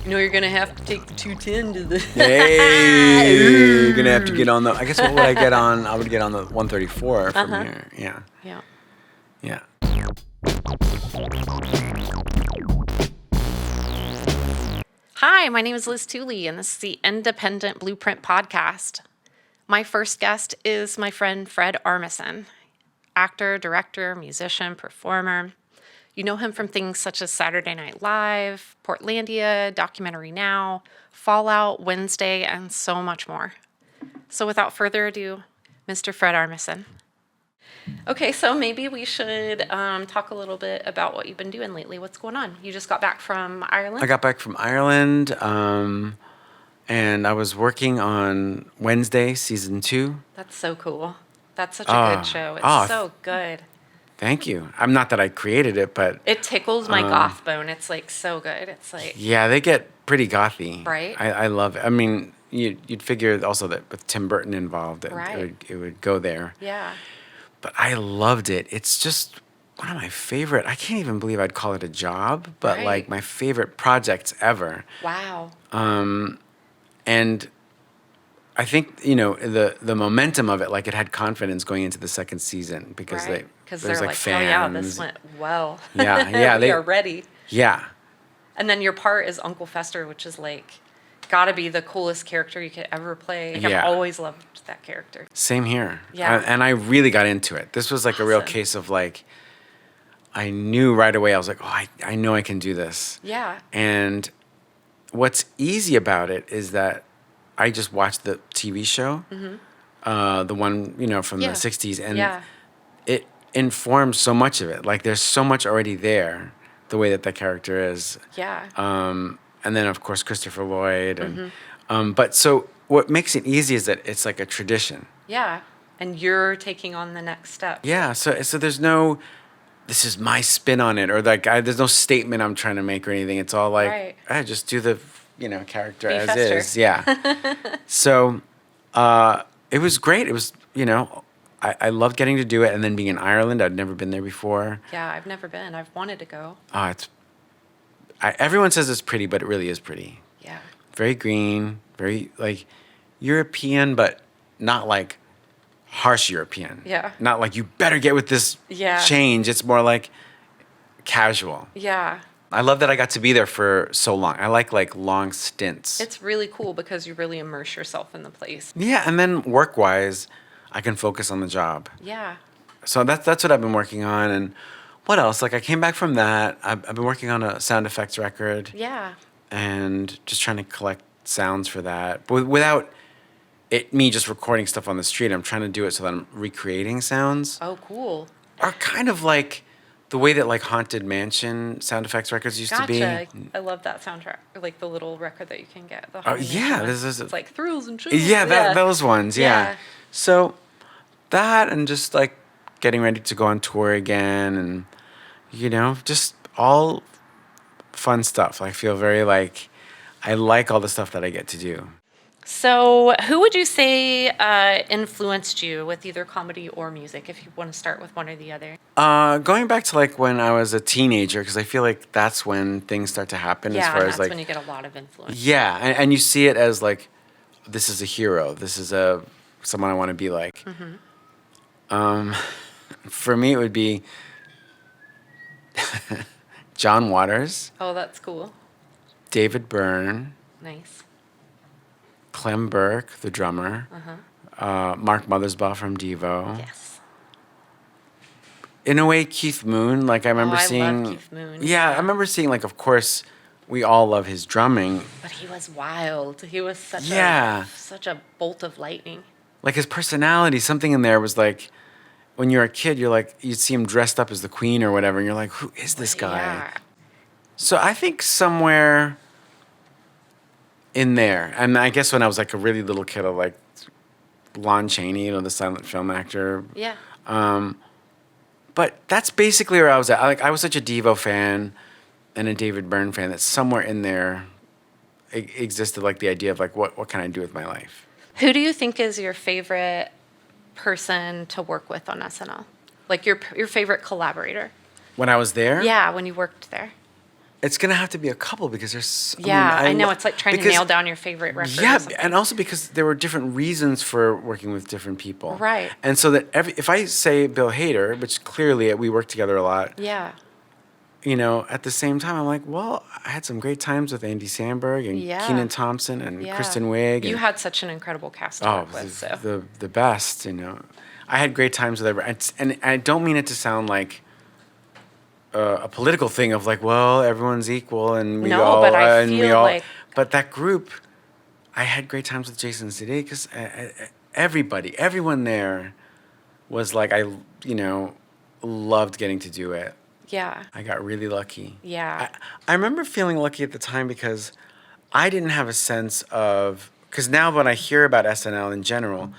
You know, you're going to have to take the 210 to the... Hey, you're going to have to get on the... I guess what would I get on? I would get on the 134 from here. Yeah. Yeah. Yeah. Hi, my name is Liz Tooley, and this is the Independent Blueprint Podcast. My first guest is my friend Fred Armisen, actor, director, musician, performer. You know him from things such as Saturday Night Live, Portlandia, Documentary Now, Fallout, Wednesday, and so much more. So without further ado, Mr. Fred Armisen. Okay, so maybe we should talk a little bit about what you've been doing lately. What's going on? You just got back from Ireland? I got back from Ireland, and I was working on Wednesday, season 2. That's so cool. That's such a good show. It's so good. Thank you. I'm not that I created it, but... It tickles my goth bone. It's, like, so good. It's, like... Yeah, they get pretty gothy. Right? I love it. I mean, you'd figure also that with Tim Burton involved, Right. it would go there. Yeah. But I loved it. It's just one of my favorite... I can't even believe I'd call it a job, but, Right. like, my favorite projects ever. Wow. And... I think, you know, the momentum of it, like it had confidence going into the second season because Right. Because there's they're like like, fans. oh yeah, this went well. Yeah, we are ready. Yeah. And then your part is Uncle Fester, which is like, gotta be the coolest character you could ever play. Like, Yeah. I've always loved that character. Same here. Yeah. And I really got into it. This was like a real Awesome. case of like, I knew right away, I was like, oh, I know I can do this. Yeah. And what's easy about it is that I just watched the TV show, the one, you know, from Yeah. the 60s, and Yeah. it informs so much of it. Like, there's so much already there, the way that character is. Yeah. And then, of course, Christopher Lloyd. And, but so what makes it easy is that it's like a tradition. Yeah. And you're taking on the next step. Yeah, so there's no, this is my spin on it, or like, there's no statement I'm trying to make or anything. It's all like, Right. I just do the, you know, character Be as Fester. is. Yeah. So it was great. It was, you know, I loved getting to do it. And then being in Ireland, I'd never been there before. Yeah, I've never been. I've wanted to go. Everyone says it's pretty, but it really is pretty. Yeah. Very green, very like European, but not like harsh European. Yeah. Not like you better get with this Yeah. change. It's more like casual. Yeah. I love that I got to be there for so long. I like long stints. It's really cool because you really immerse yourself in the place. Yeah, and then work-wise, I can focus on the job. Yeah. So that's what I've been working on. And what else? Like, I came back from that. I've been working on a sound effects record. Yeah. And just trying to collect sounds for that. But without me just recording stuff on the street, I'm trying to do it so that I'm recreating sounds. Oh, cool. Are kind of like the way that like Haunted Mansion sound effects records used to be. Gotcha. I love that soundtrack. Like the little record that you can get. The Oh, Haunted yeah. Mansion one. This is It's like thrills and chills. Yeah, those ones. Yeah. Yeah. So that, and just like getting ready to go on tour again, and you know, just all fun stuff. I feel very like I like all the stuff that I get to do. So who would you say influenced you with either comedy or music, if you want to start with one or the other? Going back to like when I was a teenager, because I feel like that's when things start to happen. Yeah, as far and as that's like when you get a lot of influence. yeah, and you see it as like, this is a hero. This is someone I want to be like. For me, it would be John Waters, Oh, that's cool. David Byrne, Nice. Clem Burke, the drummer, Mark Mothersbaugh from Devo. Yes. In a way, Keith Moon. Like, I remember I seeing. love Keith Moon. Yeah, I remember seeing, like, of course, we all love his drumming. But he was wild. He was such a bolt of lightning. Like, his personality, something in there was like, when you're a kid, you're like, you'd see him dressed up as the Queen or whatever, and you're like, who is this guy? Yeah. So I think somewhere in there, and I guess when I was like a really little kid, I like Lon Chaney, you know, the silent film actor. Yeah. But that's basically where I was at. I was such a Devo fan and a David Byrne fan that somewhere in there existed like the idea of like, what can I do with my life? Who do you think is your favorite person to work with on SNL? Like your favorite collaborator? When I was there? Yeah, when you worked there. It's gonna have to be a couple because there's. Yeah, I know. lo- It's like trying to because- nail down your favorite record. Yeah, or something. and also because there were different reasons for working with different people. Right. And so that if I say Bill Hader, which clearly we work together a lot, Yeah. at the same time, I'm like, well, I had some great times with Andy Samberg and Yeah. Kenan Thompson and Yeah. Kristen Wiig. You And, had such an incredible cast to oh, work with. So. the best, I had great times with everyone. And I don't mean it to sound like a political thing of like, well, everyone's equal and we No, all, but I and we feel all, like- but that group, I had great times with Jason Sudeikis. Everyone there was like, loved getting to do it. Yeah. I got really lucky. Yeah. I remember feeling lucky at the time because I didn't have a sense of, because now when I hear about SNL in general,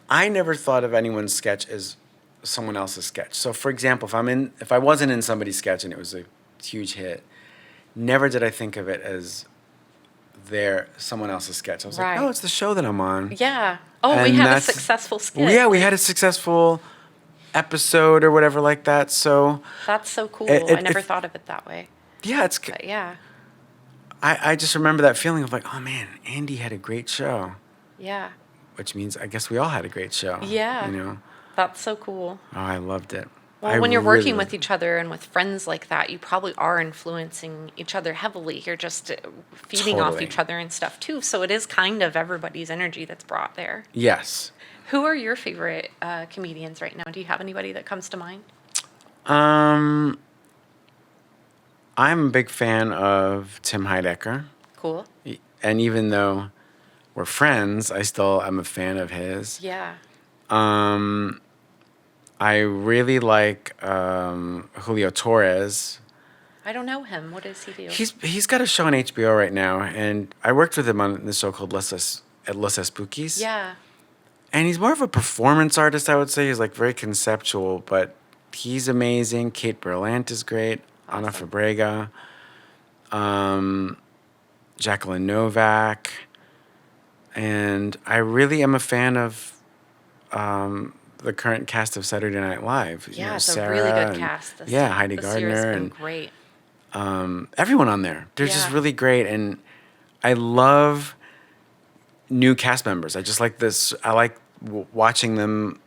I never thought of anyone's sketch as someone else's sketch. So for example, if I wasn't in somebody's sketch and it was a huge hit, never did I think of it as someone else's sketch. I was Right. like, oh, it's the show that I'm on. Yeah. Oh, we And had a that's- successful skit. Yeah, we had a successful episode or whatever like that. So That's so cool. It- I never it- thought of it that way. yeah, But yeah. I just remember that feeling of like, oh man, Andy had a great show, Yeah. which means I guess we all had a great show. Yeah. That's so cool. Oh, I loved it. Well, when you're working with each other and with friends like that, you probably are influencing each other heavily. You're just feeding off Totally. each other and stuff too. So it is kind of everybody's energy that's brought there. Yes. Who are your favorite comedians right now? Do you have anybody that comes to mind? I'm a big fan of Tim Heidecker. Cool. And even though we're friends, I still am a fan of his. Yeah. I really like Julio Torres. I don't know him. What does he do? He's got a show on HBO right now, and I worked with him on this show called Los Espookies. Yeah. And he's more of a performance artist, I would say. He's like very conceptual, but he's amazing. Kate Berlant is great. Ana Awesome. Fabrega. Jacqueline Novak. And I really am a fan of the current cast of Saturday Night Live. Yeah, it's Sarah a really good and- cast. Heidi this year has Gardner been and great. everyone on there. They're just Yeah. really great. And I love new cast members. I just like this. I like watching them,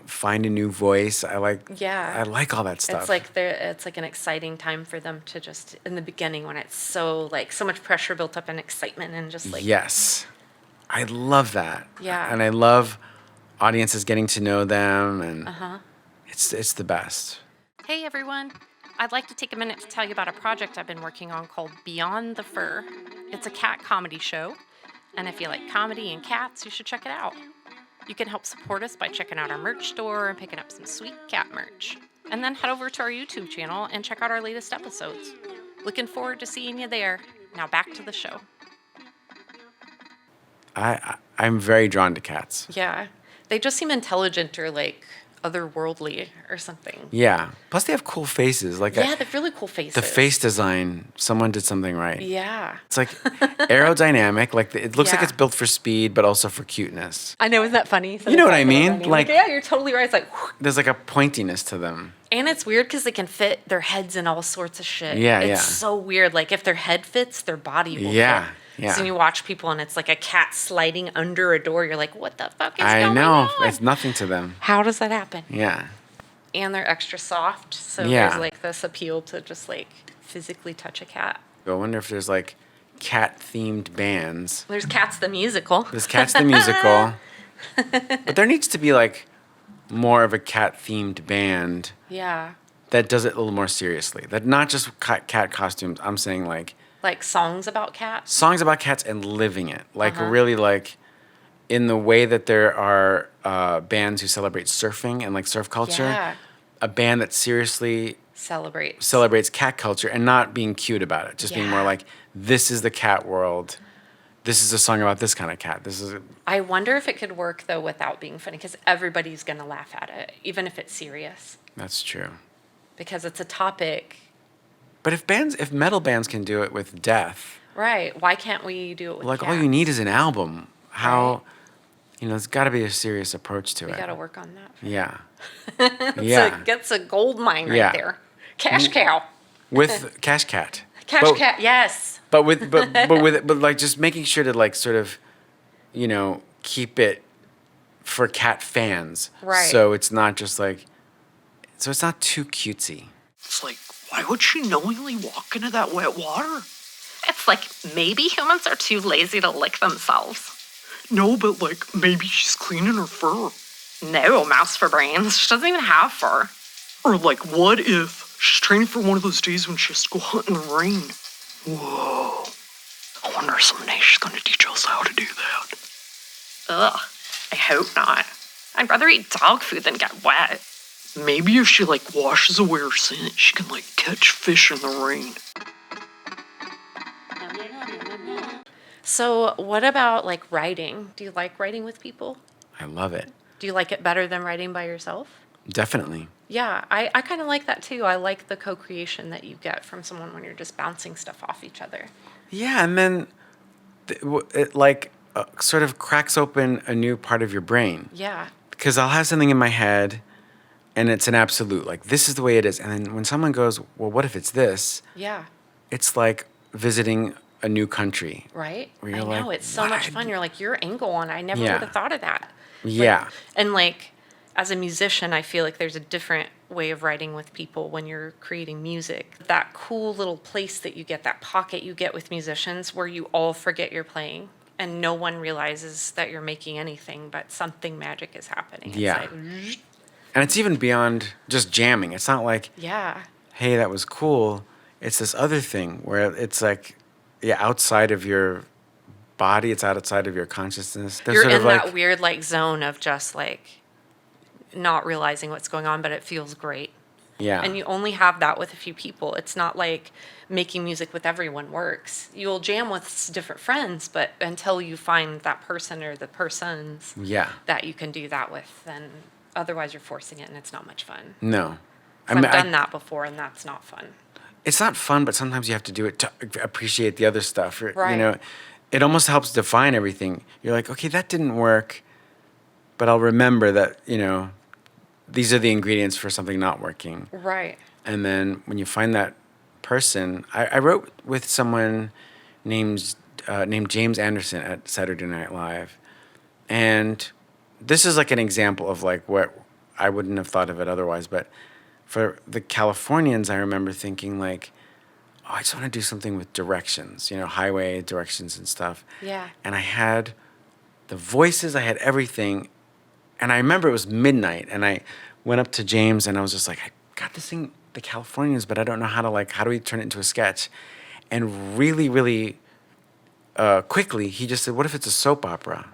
find a new voice. I like all that stuff. It's like an exciting time for them to just in the beginning when it's so much pressure built up and excitement and just like Yes. I love that. Yeah. And I love audiences getting to know them, and Uh-huh. it's the best. Hey everyone. I'd like to take a minute to tell you about a project I've been working on called Beyond the Fur. It's a cat comedy show, and if you like comedy and cats, you should check it out. You can help support us by checking out our merch store and picking up some sweet cat merch. And then head over to our YouTube channel and check out our latest episodes. Looking forward to seeing you there. Now back to the show. I'm very drawn to cats. Yeah. They just seem intelligent or otherworldly or something. Yeah. Plus they have cool faces. Like Yeah, they have really cool faces. the face design, someone did something right. Yeah. It's like aerodynamic. It looks like Yeah. it's built for speed, but also for cuteness. I know, isn't that funny? You know what I mean? Like- yeah, you're totally right. It's like, There's like a pointiness to them. and it's weird because they can fit their heads in all sorts of shit. Yeah, it's yeah. so weird. Like if their head fits, their body will Yeah, fit. yeah. So when you watch people and it's like a cat sliding under a door, you're like, what the fuck is I going know. on? It's nothing to them. How does that happen? Yeah. And they're extra soft, so Yeah. there's this appeal to just physically touch a cat. I wonder if there's cat-themed bands. There's Cats the Musical. There's Cats the Musical. But there needs to be more of a cat-themed band Yeah. that does it a little more seriously. That not just cat costumes. I'm saying Like songs about cats. songs about cats and living it. Uh-huh. Really in the way that there are bands who celebrate surfing and surf culture. Yeah. A band that seriously Celebrates. cat culture and not being cute about it. Just being more Yeah. this is the cat world. This is a song about this kind of cat. I wonder if it could work though without being funny, because everybody's gonna laugh at it, even if it's serious, That's true. because it's a topic. But if metal bands can do it with death, Right? Why can't we do it with all you cats? need is an album. How, there's got to be a serious approach to We it. gotta work on that. Yeah. That's Yeah. a gold mine right Yeah. there. Cash cow. with Cash Cat. Cash Cat, yes. But like just making sure to like sort of, keep it for cat fans. Right. So it's not just like, so it's not too cutesy. It's like, why would she knowingly walk into that wet water? It's like maybe humans are too lazy to lick themselves. No, but like, maybe she's cleaning her fur. No, mouse for brains. She doesn't even have fur. Or like, what if she's training for one of those days when she has to go hunt in the rain? Whoa. I wonder if someday she's going to teach us how to do that. Ugh, I hope not. I'd rather eat dog food than get wet. Maybe if she like washes away her scent, she can like catch fish in the rain. So what about like writing? Do you like writing with people? I love it. Do you like it better than writing by yourself? Definitely. Yeah, I kind of like that too. I like the co-creation that you get from someone when you're just bouncing stuff off each other. Yeah, and then it like sort of cracks open a new part of your brain. Yeah. Because I'll have something in my head, and it's an absolute, like, this is the way it is. And then when someone goes, well, what if it's this? Yeah. It's like visiting a new country. Right? Where I you're know, like, it's so much "What?" fun. You're like, your angle on it, I never Yeah. would have thought of that. Yeah. And like, as a musician, I feel like there's a different way of writing with people when you're creating music. That cool little place that you get, that pocket you get with musicians where you all forget you're playing and no one realizes that you're making anything, but something magic is happening. Yeah. It's like, And it's even beyond just jamming. It's not like, yeah. hey, that was cool. It's this other thing where it's like, yeah, outside of your body, it's outside of your consciousness. There's You're sort in of like, that weird like zone of just like not realizing what's going on, but it feels great. yeah. And you only have that with a few people. It's not like making music with everyone works. You'll jam with different friends, but until you find that person or the persons Yeah. that you can do that with, then otherwise you're forcing it and it's not much fun. No. I've done that before and that's not fun. It's not fun, but sometimes you have to do it to appreciate the other stuff. Right. It almost helps define everything. You're like, okay, that didn't work, but I'll remember that, these are the ingredients for something not working. Right. And then when you find that person, I wrote with someone named James Anderson at Saturday Night Live. And this is like an example of like what I wouldn't have thought of it otherwise. But for the Californians, I remember thinking like, oh, I just want to do something with directions, highway directions and stuff. Yeah. And I had the voices, I had everything. And I remember it was midnight, and I went up to James, and I was just like, I got this thing, the Californians, but I don't know how do we turn it into a sketch? And really, really quickly, he just said, what if it's a soap opera?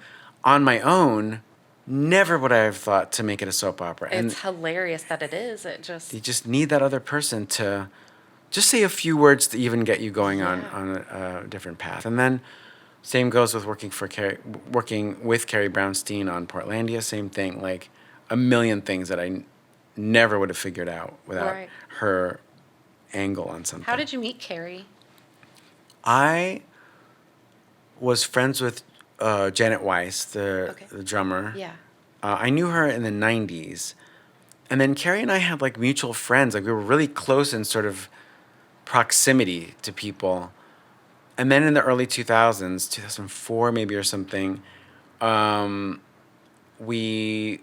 On my own, never would I have thought to make it a soap opera. It's hilarious that it is. You just need that other person to just say a few words to even get you going on a different path. And then same goes with working with Carrie Brownstein on Portlandia. Same thing, like a million things that I never would have figured out without her angle on something. How did you meet Carrie? I was friends with Janet Weiss, the drummer. Yeah. I knew her in the 90s. And then Carrie and I had like mutual friends. Like we were really close in sort of proximity to people. And then in the early 2000s, 2004 maybe or something, we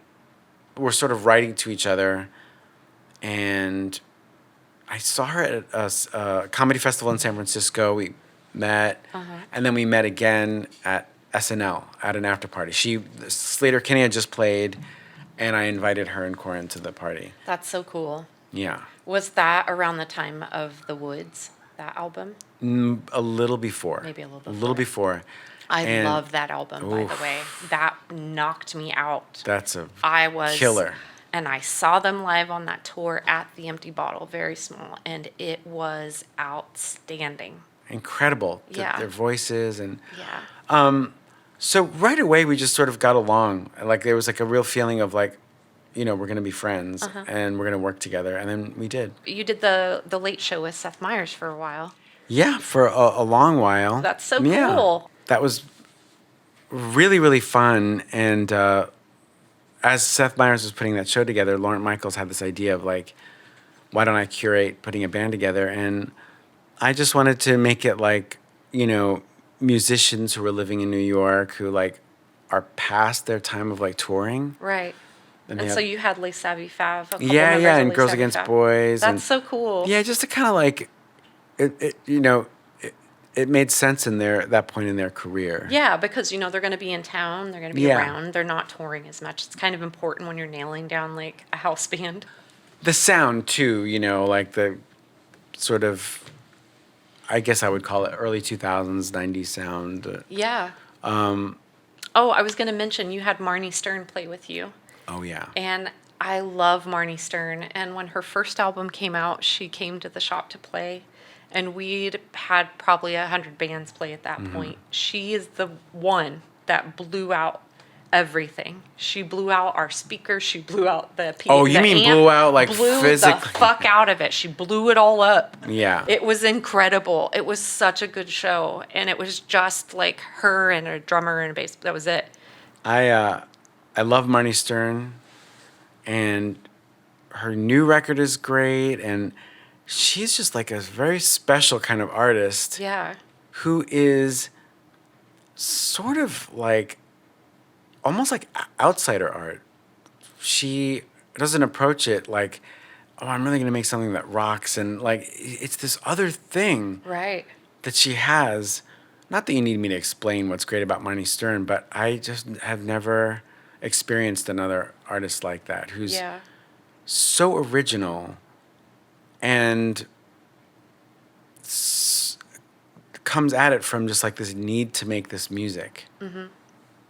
were sort of writing to each other. And I saw her at a comedy festival in San Francisco. We met. And then we met again at SNL at an after party. Slater Kinney had just played, and I invited her and Corin to the party. That's so cool. Yeah. Was that around the time of The Woods, that album? A little before. Maybe a little before. A little before. I love that album, by the way. That knocked me out. That's a killer. And I saw them live on that tour at the Empty Bottle, very small, and it was outstanding. Incredible. Yeah. Their voices and... Yeah. So right away, we just sort of got along. Like, there was like a real feeling of like, we're going to be friends and we're going to work together. And then we did. You did the Late Show with Seth Meyers for a while. Yeah, for a long while. That's so cool. That was really, really fun. And as Seth Meyers was putting that show together, Lawrence Michaels had this idea of like, why don't I curate putting a band together? And I just wanted to make it like, musicians who were living in New York who like are past their time of like touring. Right. And And so you had Les Savy Fav, a couple yeah, members yeah, of and Les Girls Savy Against Fav. Boys. That's and so cool. yeah, just to kind of like, it made sense in that point in their career. Yeah, because they're going to be in town, they're going to be Yeah. around, they're not touring as much. It's kind of important when you're nailing down like a house band. The sound too, like the sort of, I guess I would call it early 2000s, 90s sound. Yeah. Oh, I was going to mention you had Marnie Stern play with you. Oh, yeah. And I love Marnie Stern. And when her first album came out, she came to the shop to play. And we'd had probably 100 bands play at that point. She is the one that blew out everything. She blew out our speakers. She blew out the Oh, you mean blew out, like, blew physically? the fuck out of it. She blew it all up. Yeah. It was incredible. It was such a good show. And it was just like her and a drummer and a bass. That was it. I love Marnie Stern, and her new record is great, and she's just like a very special kind of artist. Yeah. Who is sort of like almost like outsider art. She doesn't approach it like, oh, I'm really going to make something that rocks, and like it's this other thing Right. that she has. Not that you need me to explain what's great about Marnie Stern, but I just have never experienced another artist like that who's Yeah. so original and comes at it from just like this need to make this music. Mm-hmm.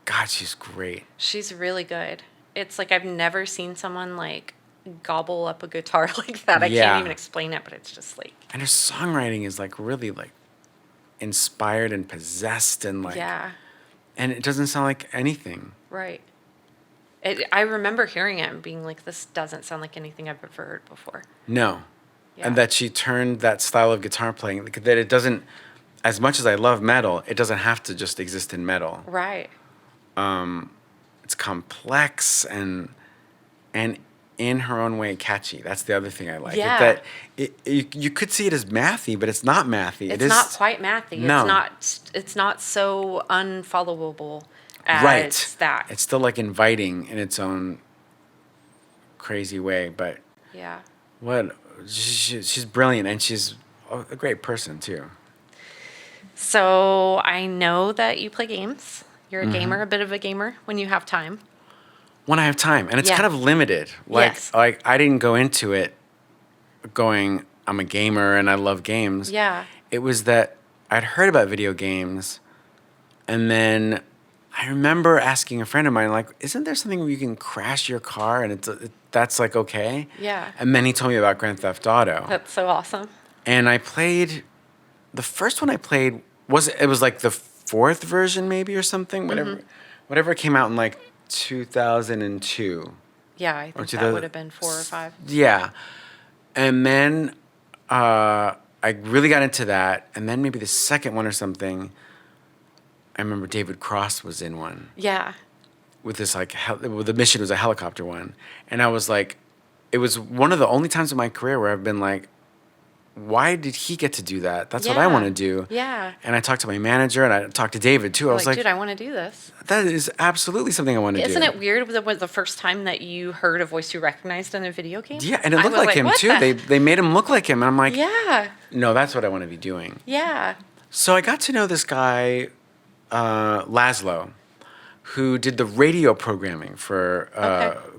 God, she's great. She's really good. It's like I've never seen someone like gobble up a guitar like that. I Yeah. can't even explain it, but it's just like, And her songwriting is like really like inspired and possessed and like, yeah, and it doesn't sound like anything. right. I remember hearing it and being like, this doesn't sound like anything I've ever heard before. No. Yeah. And that she turned that style of guitar playing, that it doesn't, as much as I love metal, it doesn't have to just exist in metal. Right. It's complex and in her own way catchy. That's the other thing I like. Yeah. You could see it as mathy, but it's not mathy. It's not quite mathy. No. It's not so unfollowable as Right. that. It's still like inviting in its own crazy way, but Yeah. she's brilliant, and she's a great person too. So I know that you play games. You're a Mm-hmm. gamer, a bit of a gamer when you have time. When I have time, and it's Yeah. kind of limited. Like Yes. like I didn't go into it going, I'm a gamer and I love games. Yeah. It was that I'd heard about video games, and then I remember asking a friend of mine, like, isn't there something where you can crash your car and that's like okay? Yeah. And then he told me about Grand Theft Auto. That's so awesome. And I played, the first one I played it was like the fourth version maybe or something, whatever came out in like 2002. Yeah, I think 2000 that would have been 4 or 5. Yeah. And then I really got into that, and then maybe the second one or something, I remember David Cross was in one Yeah. with this like, the mission was a helicopter one. And I was like, it was one of the only times in my career where I've been like, why did he get to do that? That's what I Yeah. want to do. Yeah. And I talked to my manager, and I talked to David too. I was like, dude, I want to do this. that is absolutely something I want to do. Isn't it weird that was the first time that you heard a voice you recognized in a video game? Yeah, and it I looked was like him what too. the- They made him look like him. And I'm like, Yeah. no, that's what I want to be doing. Yeah. So I got to know this guy, Laszlo, who did the radio programming for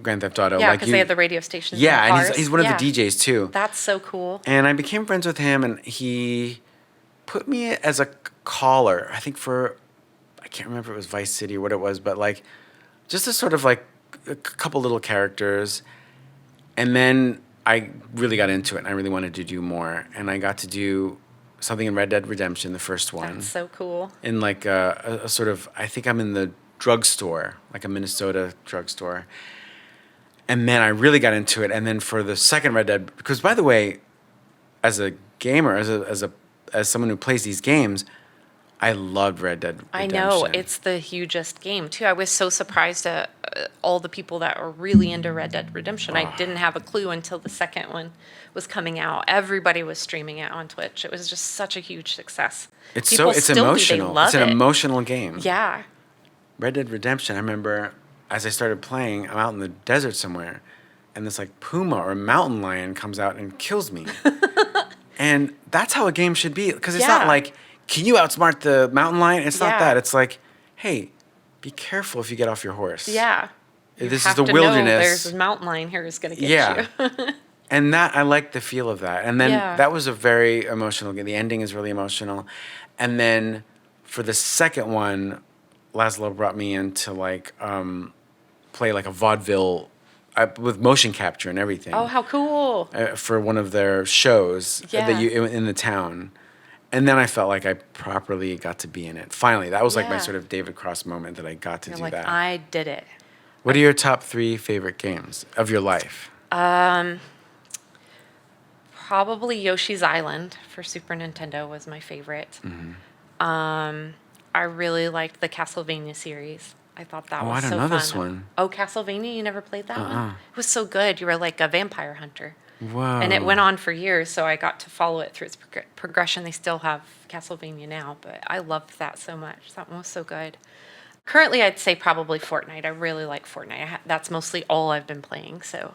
Grand Theft Auto. Yeah, because they had the radio stations. in Yeah, the and cars. he's one of Yeah. the DJs too. That's so cool. And I became friends with him, and he put me as a caller, I think I can't remember if it was Vice City or what it was, but like just a sort of like a couple little characters. And then I really got into it, and I really wanted to do more. And I got to do something in Red Dead Redemption, the first one. That's so cool. In like a sort of, I think I'm in the drugstore, like a Minnesota drugstore. And then I really got into it. And then for the second Red Dead, because by the way, as a gamer, as someone who plays these games, I loved Red Dead Redemption. I know, it's the hugest game too. I was so surprised at all the people that were really into Red Dead Redemption. I didn't have a clue until the second one was coming out. Everybody was streaming it on Twitch. It was just such a huge success. It's People it's still emotional. Do. They love it's an it. emotional game. Yeah. Red Dead Redemption, I remember as I started playing, I'm out in the desert somewhere, and this like puma or mountain lion comes out and kills me. And that's how a game should be, because it's not like, can you outsmart the mountain lion? It's not that. It's like, hey, be careful if you get off your horse. Yeah. This have is the to wilderness. Know there's a mountain lion here who's going to get you. And that, I like the feel of that. And then that was a very emotional game. The ending is really emotional. And then for the second one, Laszlo brought me in to like play like a vaudeville with motion capture and everything. Oh, how cool. For one of their shows that in the town. And then I felt like I properly got to be in it. Finally, that was like my sort of David Cross moment that I got to do that. I did it. What are your top 3 favorite games of your life? Probably Yoshi's Island for Super Nintendo was my favorite. I really liked the Castlevania series. I thought that was so fun. I don't know this one. Oh, Castlevania? You never played that one? It was so good. You were like a vampire hunter. Whoa. And it went on for years, so I got to follow it through its progression. They still have Castlevania now, but I loved that so much. That one was so good. Currently, I'd say probably Fortnite. I really like Fortnite. That's mostly all I've been playing, so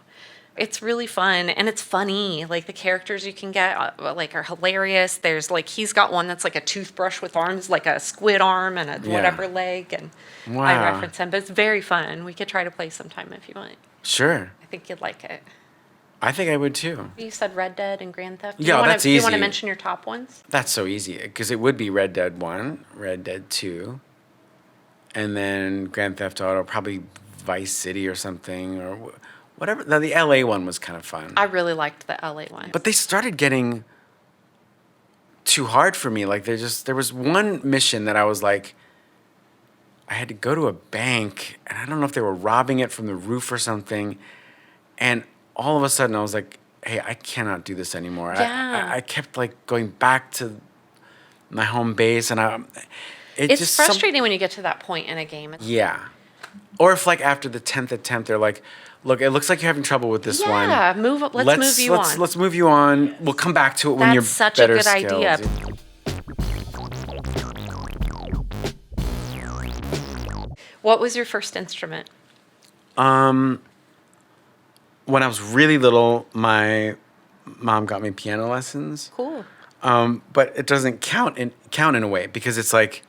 it's really fun and it's funny. Like the characters you can get like are hilarious. There's like he's got one that's like a toothbrush with arms, like a squid arm and a whatever leg, and I reference him. But it's very fun. We could try to play sometime if you want. Sure. I think you'd like it. I think I would too. You said Red Dead and Grand Theft. That's easy. Do you want to mention your top ones? That's so easy because it would be Red Dead 1, Red Dead 2, and then Grand Theft Auto, probably Vice City or something or whatever. Now, the LA one was kind of fun. I really liked the LA one. But they started getting too hard for me. Like there was one mission that I was like, I had to go to a bank and I don't know if they were robbing it from the roof or something. And all of a sudden I was like, hey, I cannot do this anymore. Yeah. I kept like going back to my home base and it's just frustrating when you get to that point in a game. Yeah. Or if like after the 10th attempt, they're like, look, it looks like you're having trouble with this one. Yeah, let's move you on. Let's move you on. We'll come back to it when you're better That's such a good idea. What was your first instrument? When I was really little, my mom got me piano lessons. Cool. But it doesn't count in a way because it's like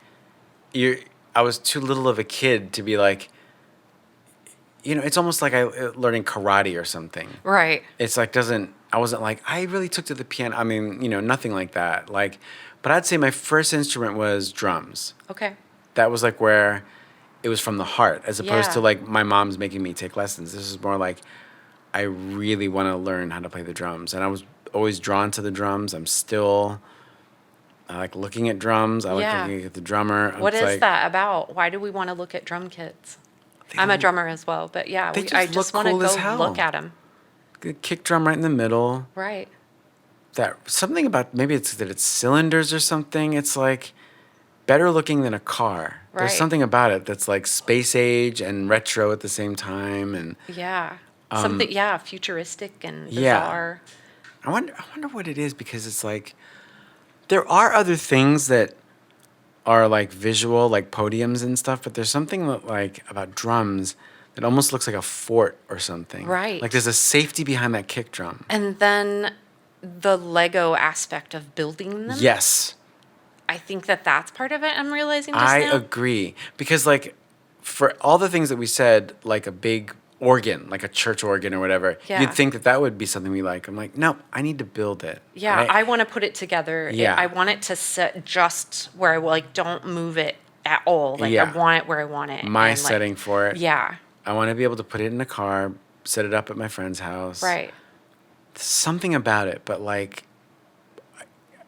I was too little of a kid to be like, it's almost like learning karate or something. Right. It's like I wasn't like, I really took to the piano. I mean, nothing like that. Like, but I'd say my first instrument was drums. Okay. That was like where it was from the heart as opposed to Yeah. like my mom's making me take lessons. This is more like, I really want to learn how to play the drums. And I was always drawn to the drums. I like looking at drums. I like looking at the drummer. What is that about? Why do we want to look at drum kits? I'm a drummer as well, but yeah, I just want to cool as go hell. look at them. The kick drum right in the middle. Right. That something about maybe it's that it's cylinders or something. It's like better looking than a car. Right. There's something about it that's like space age and retro at the same time. And Yeah. Something, futuristic and Yeah. bizarre. I wonder what it is because it's like there are other things that are like visual, like podiums and stuff, but there's something like about drums that almost looks like a fort or something. Right. Like there's a safety behind that kick drum. And then the Lego aspect of building them. Yes. I think that's part of it. I'm realizing just now. I agree. Because like for all the things that we said, like a big organ, like a church organ or whatever, Yeah. you'd think that would be something we like. I'm like, no, I need to build it. Yeah, And I want to put it together. Yeah. I want it to sit just where I like. Don't move it at all. Like I want it where I want it. My and, like, setting for it. Yeah. I want to be able to put it in a car, set it up at my friend's house. Right. Something about it, but like,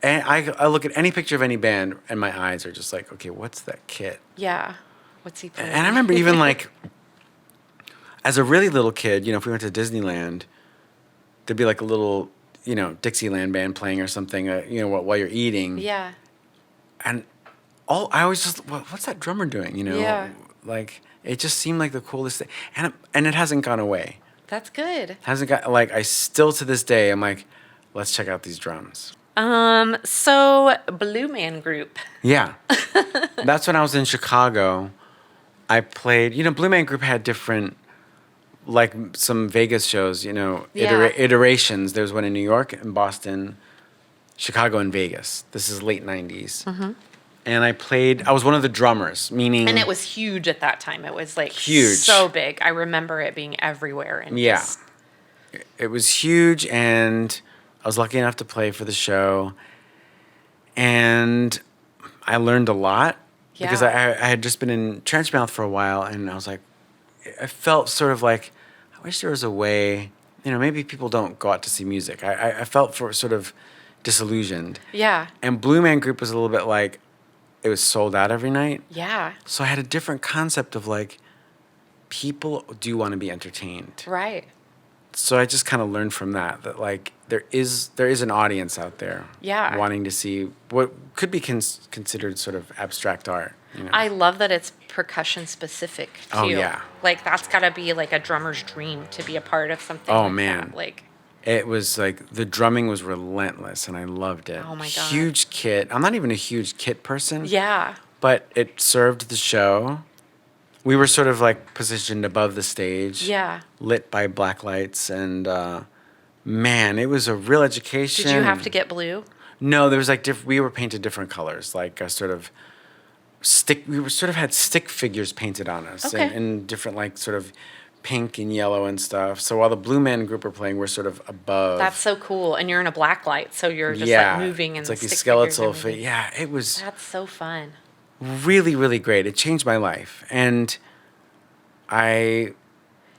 and I look at any picture of any band and my eyes are just like, okay, what's that kit? Yeah. What's he playing? And I remember even like, as a really little kid, if we went to Disneyland, there'd be like a little, Dixieland band playing or something, while you're eating. Yeah. And I always just, what's that drummer doing? You know, Yeah. like it just seemed like the coolest thing, and it hasn't gone away. That's good. Hasn't got like I still to this day I'm like, let's check out these drums. So Blue Man Group. Yeah, that's when I was in Chicago. I played. You know, Blue Man Group had different, like some Vegas shows. You know, Yeah. iterations. There's one in New York, in Boston, Chicago, and Vegas. This is late '90s. And I played. I was one of the drummers, meaning. And it was huge at that time. It was like Huge. so big. I remember it being everywhere. And Yeah. just- It was huge, and I was lucky enough to play for the show. And I learned a lot because Yeah. I had just been in Trenchmouth for a while, and I was like, I felt sort of like, I wish there was a way, you know, maybe people don't go out to see music. I felt for sort of disillusioned. Yeah. And Blue Man Group was a little bit like, it was sold out every night. Yeah. So I had a different concept of like, people do want to be entertained. Right. So I just kind of learned from that like there is an audience out there Yeah. wanting to see what could be considered sort of abstract art. You know? I love that it's percussion specific too. Oh, yeah. Like that's gotta be like a drummer's dream to be a part of something. Oh, like man. that. Like It was like the drumming was relentless, and I loved it. Oh, my God. Huge kit. I'm not even a huge kit person. yeah. But it served the show. We were sort of like positioned above the stage. Yeah. Lit by black lights, and man, it was a real education. Did you have to get blue? No, there was like we were painted different colors, like a sort of stick. We were sort of had stick figures painted on us, Okay. in different like sort of pink and yellow and stuff. So while the Blue Man Group are playing, we're sort of above. That's so cool. And you're in a black light, so you're just yeah, like moving and it's like the these stick figures are skeletal. moving. Yeah, it was That's so fun. really, really great. It changed my life, and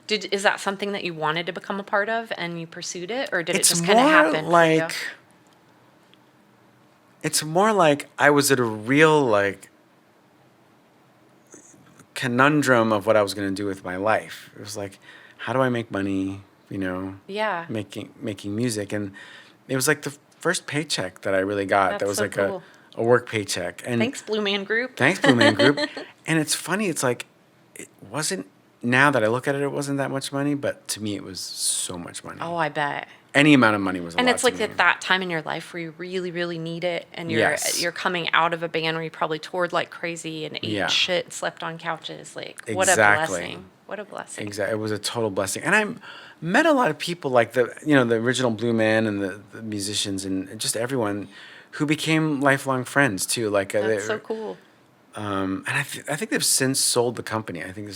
Is that something that you wanted to become a part of and you pursued it, or did it it's just kind of happen? like it's more like I was at a real like conundrum of what I was going to do with my life. It was like, how do I make money? You know, Yeah. making music, and it was like the first paycheck that I really got. That's that was so like cool. a work paycheck. And Thanks, Blue Man Group. Thanks, Blue Man Group. And it's funny. It's like it wasn't. Now that I look at it, it wasn't that much money, but to me, it was so much money. Oh, I bet. Any amount of money was a And lot it's like to me. at that time in your life where you really, really need it, and Yes. you're coming out of a band where you probably toured like crazy and ate Yeah. shit, and slept on couches. Like, what a Exactly. blessing! What a blessing! Exactly, it was a total blessing, and I met a lot of people like the original Blue Man and the musicians and just everyone who became lifelong friends too. Like That's so cool. And I think they've since sold the company. I think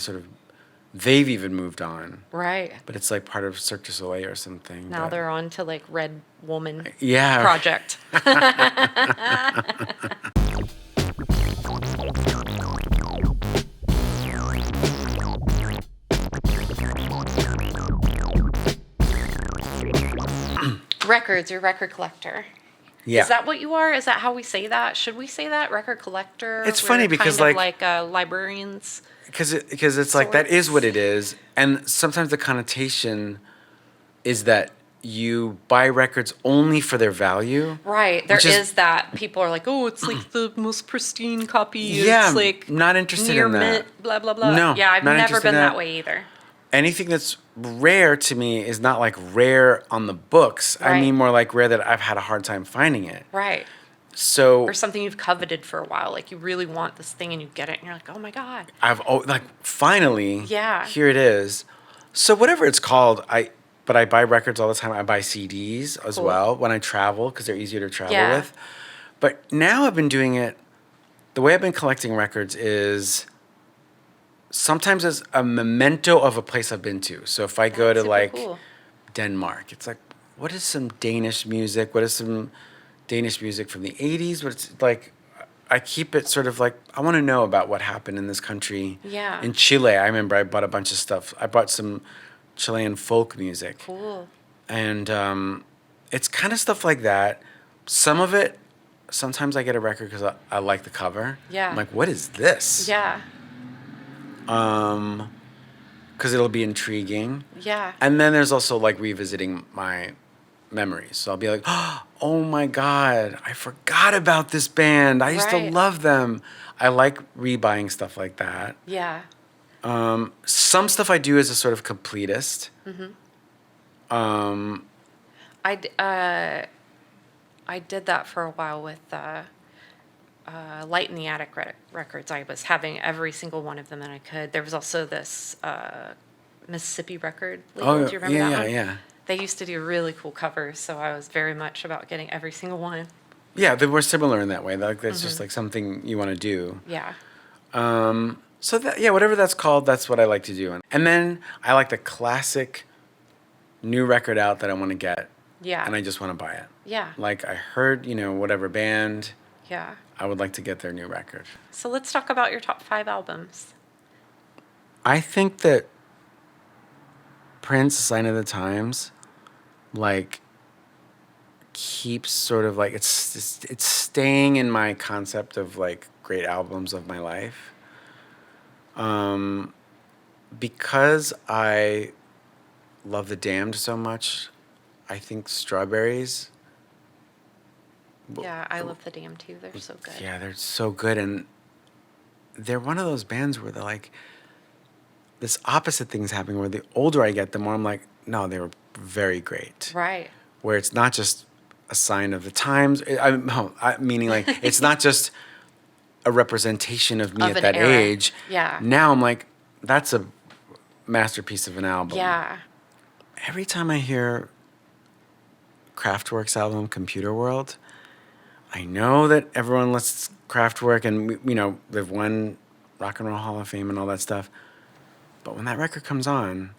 they've even moved on. Right. But it's like part of Cirque du Soleil or something. Now but- they're on to like Red Woman Yeah. Project. Records, you're a record collector. Yeah. Is that what you are? Is that how we say that? Should we say that? Record collector? It's We're funny because, kind of like- librarians. Because it's like that is Sorts. what it is, and sometimes the connotation is that you buy records only for their value. Right. There Which is that. People are like, oh, it's like the most pristine copy. Yeah, It's like not interested near in that. mint, blah, blah, blah. No, Yeah, I've not never interested in been that that. way either. Anything that's rare to me is not like rare on the books. I Right. mean more like rare that I've had a hard time finding it. Right. So Or something you've coveted for a while. Like you really want this thing and you get it and you're like, oh my God. like finally, Yeah. here it is. So whatever it's called, I buy records all the time. I buy CDs as Cool. well when I travel because they're easier to travel Yeah. with. But now I've been doing it. The way I've been collecting records is sometimes as a memento of a place I've been to. So if I go to Super like cool. Denmark, it's like, what is some Danish music? What is some Danish music from the 80s? But it's like, I keep it sort of like, I want to know about what happened in this country. Yeah. In Chile, I remember I bought a bunch of stuff. I bought some Chilean folk music. Cool. And it's kind of stuff like that. Some of it, sometimes I get a record because I like the cover. Yeah. I'm like, what is this? Yeah. Because it'll be intriguing. Yeah. And then there's also like revisiting my memories. So I'll be like, oh my God, I forgot about this band. I used to Right. love them. I like rebuying stuff like that. Yeah. Some stuff I do as a sort of completist. I did that for a while with Light in the Attic records. I was having every single one of them that I could. There was also this Mississippi record label. Do you remember that one? Yeah. They used to do really cool covers, so I was very much about getting every single one. Yeah, they were similar in that way. Like that's just like something you want to do. Yeah. So that, yeah, whatever that's called, that's what I like to do. And then I like the classic new record out that I want to get. Yeah. And I just want to buy it. Yeah. Like I heard, whatever band, Yeah. I would like to get their new record. So let's talk about your top 5 albums. I think that Prince, Sign of the Times, like keeps sort of like it's staying in my concept of like great albums of my life. Because I love The Damned so much, I think Strawberries. Yeah, I love The Damned too. They're so good. Yeah, they're so good, and they're one of those bands where they're like this opposite thing's happening. Where the older I get, the more I'm like, no, they were very great. Right. Where it's not just a sign of the times. Meaning like it's not just a representation of me Of at an that era. age. Yeah. Now I'm like, that's a masterpiece of an album. Yeah. Every time I hear Kraftwerk's album, Computer World, I know that everyone lists Kraftwerk and, they've won Rock and Roll Hall of Fame and all that stuff. But when that record comes on,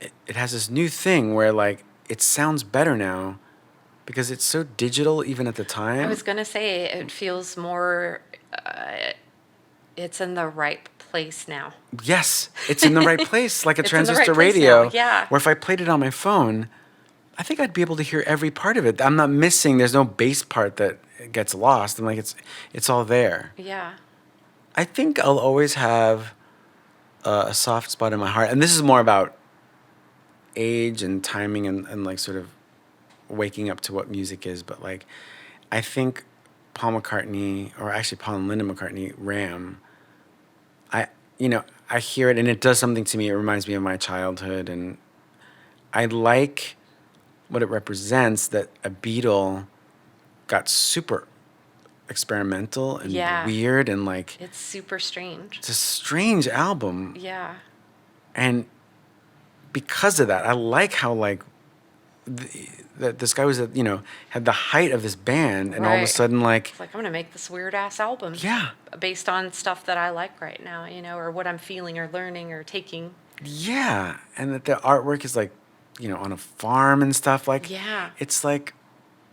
it has this new thing where, like, it sounds better now because it's so digital even at the time. I was going to say it feels more, it's in the right place now. Yes, it's in the right place, like a It's in the right transistor place radio. now, yeah. Where if I played it on my phone, I think I'd be able to hear every part of it. I'm not missing. There's no bass part that gets lost. I'm like, it's all there. Yeah. I think I'll always have a soft spot in my heart, and this is more about age and timing and like sort of waking up to what music is. But like, I think Paul McCartney, or actually Paul and Linda McCartney, Ram. I hear it and it does something to me. It reminds me of my childhood, and I like what it represents, that a Beatle got super experimental and Yeah. weird, and like It's super strange. it's a strange album. Yeah. And because of that, I like how like this guy was had the height of this band, and all of a Right. sudden like It's like, I'm going to make this weird ass album. Yeah. Based on stuff that I like right now, or what I'm feeling or learning or taking. yeah, and that the artwork is like on a farm and stuff, like Yeah. it's like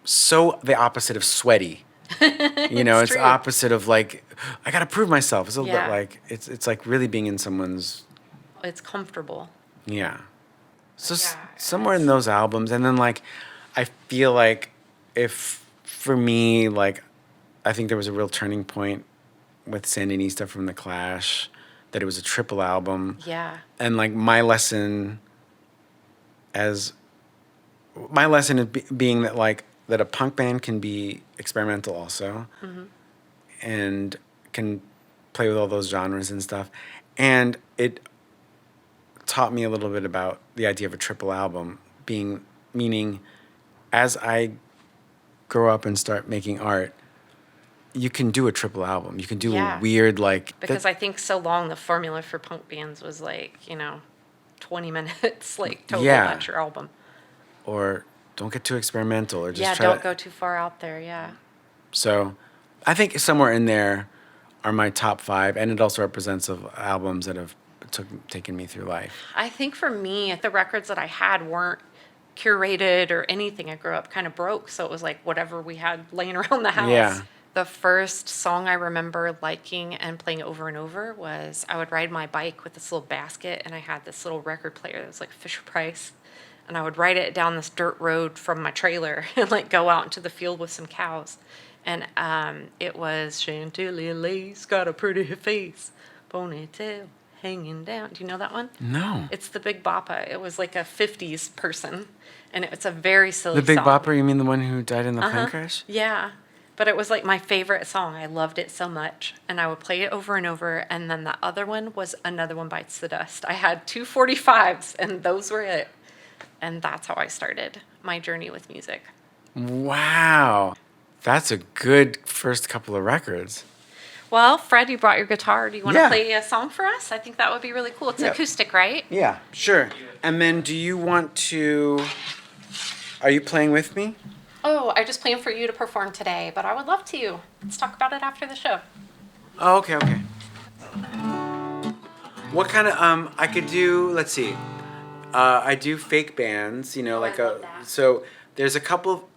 so the opposite of sweaty. It's the true. opposite of like I gotta prove myself. It's a little Yeah. bit like it's like really being in someone's It's comfortable. yeah. So Yeah, somewhere in those albums, and then like I feel like if for me like I think there was a real turning point with Sandinista from The Clash, that it was a triple album. Yeah. And like my lesson is being that like that a punk band can be experimental also, and can play with all those genres and stuff, and it taught me a little bit about the idea of a triple album meaning as I grow up and start making art, you can do a triple album. You can do Yeah. a weird like Because I think so long the formula for punk bands was like, 20 minutes, like total Yeah. lecture album. or don't get too experimental, or just Yeah, try don't to, go too far out there, yeah. So I think somewhere in there are my top 5, and it also represents of albums that have taken me through life. I think for me, the records that I had weren't curated or anything. I grew up kind of broke, so it was like whatever we had laying around the house. Yeah. The first song I remember liking and playing over and over was I would ride my bike with this little basket, and I had this little record player that was like Fisher Price, and I would ride it down this dirt road from my trailer and like go out into the field with some cows. And it was Chantilly lace, got a pretty face, ponytail, hanging down. Do you know that one? No. It's the Big Boppa. It was like a 50s person, and it's a very silly The Big song. Bopper, you mean the one who died in the plane crash? Yeah. But it was like my favorite song. I loved it so much. And I would play it over and over. And then the other one was Another One Bites the Dust. I had 2 45s, and those were it. And that's how I started my journey with music. Wow. That's a good first couple of records. Well, Fred, you brought your guitar. Do you want to Yeah. play a song for us? I think that would be really cool. It's Yeah. acoustic, right? Yeah, sure. And then do you want to... Are you playing with me? Oh, I just planned for you to perform today, but I would love to. Let's talk about it after the show. Oh, okay. What kind of, I could do, let's see. I do fake bands, you know, Oh, like I love that. so there's a couple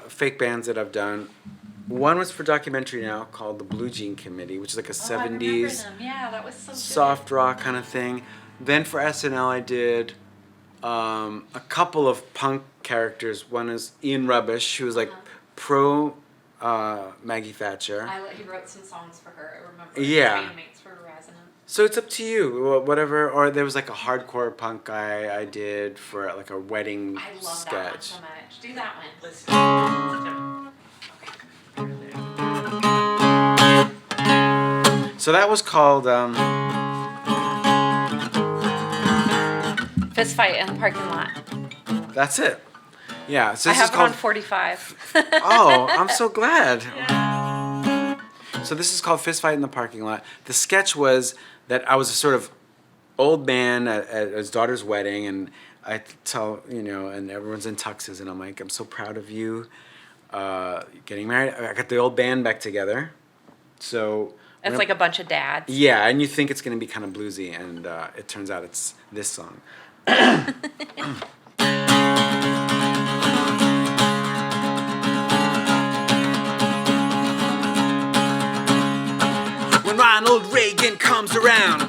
fake bands that I've done. One was for documentary now called the Blue Jean Committee, which is like a Oh, I remember 70s them. Yeah, that was so good. soft rock kind of thing. Then for SNL I did a couple of punk characters. One is Ian Rubbish, who was like pro Maggie Thatcher. He wrote some songs for her. I remember. Yeah. Bandmates were razzing him. So it's up to you, whatever. Or there was like a hardcore punk guy I did for like a wedding I love sketch. that one so much. Do that one. So that was called Fist fight in the parking lot. that's it. Yeah. So I this have is it on called 45. Oh, I'm so glad. So this is called Fist Fight in the Parking Lot. The sketch was that I was a sort of old man at his daughter's wedding, and I tell, you know, and everyone's in tuxes, and I'm like, I'm so proud of you getting married. I got the old band back together. So It's like a bunch of dads. yeah, and you think it's going to be kind of bluesy, and it turns out it's this song. When Ronald Reagan comes around,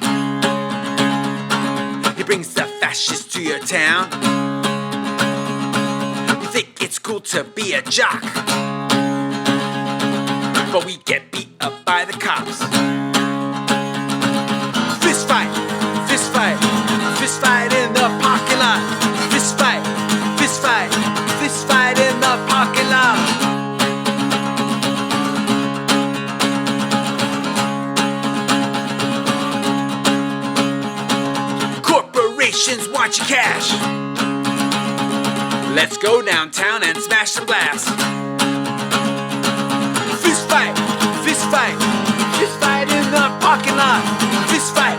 he brings the fascists to your town. You think it's cool to be a jock, but we get beat up by the cops. Fist fight, fist fight, fist fight in the parking lot. Fist fight, fist fight, fist fight in the parking lot. Corporations want your cash. Let's go downtown and smash some glass. Fist fight, fist fight, fist fight in the parking lot. Fist fight,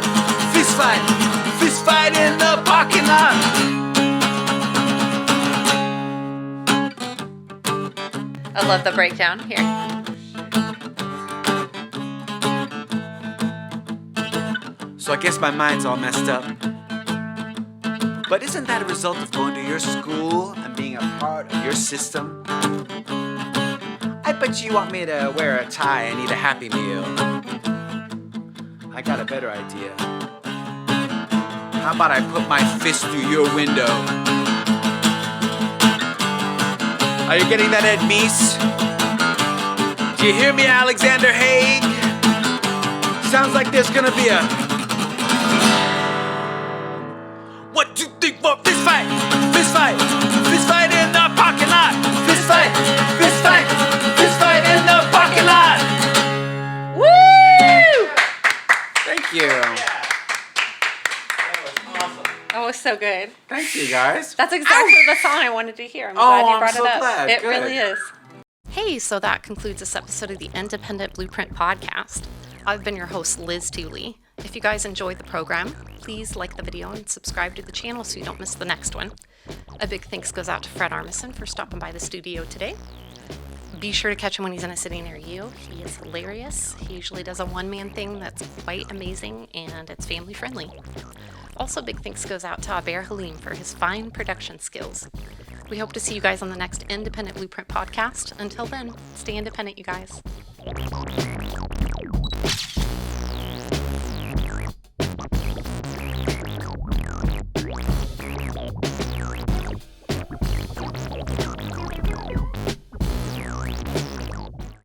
fist fight, fist fight in the parking lot. I love the breakdown here. So I guess my mind's all messed up. But isn't that a result of going to your school and being a part of your system? I bet you want me to wear a tie and eat a Happy Meal. I got a better idea. How about I put my fist through your window? Are you getting that, Ed Meese? Do you hear me, Alexander Haig? Sounds like there's gonna be a... What do you think for fist fight? Fist fight, fist fight in the parking lot. Fist fight, fist fight, fist fight in the parking lot. Woo! Thank you. That was so good. Thank you, guys. That's exactly the song I wanted to hear. I'm glad you I'm brought so it up. glad. It Good. really is. Hey, so that concludes this episode of the Independent Blueprint Podcast. I've been your host, Liz Tooley. If you guys enjoyed the program, please like the video and subscribe to the channel so you don't miss the next one. A big thanks goes out to Fred Armisen for stopping by the studio today. Be sure to catch him when he's in a city near you. He is hilarious. He usually does a one-man thing that's quite amazing, and it's family-friendly. Also, big thanks goes out to Aber Halim for his fine production skills. We hope to see you guys on the next Independent Blueprint podcast. Until then, stay independent, you guys.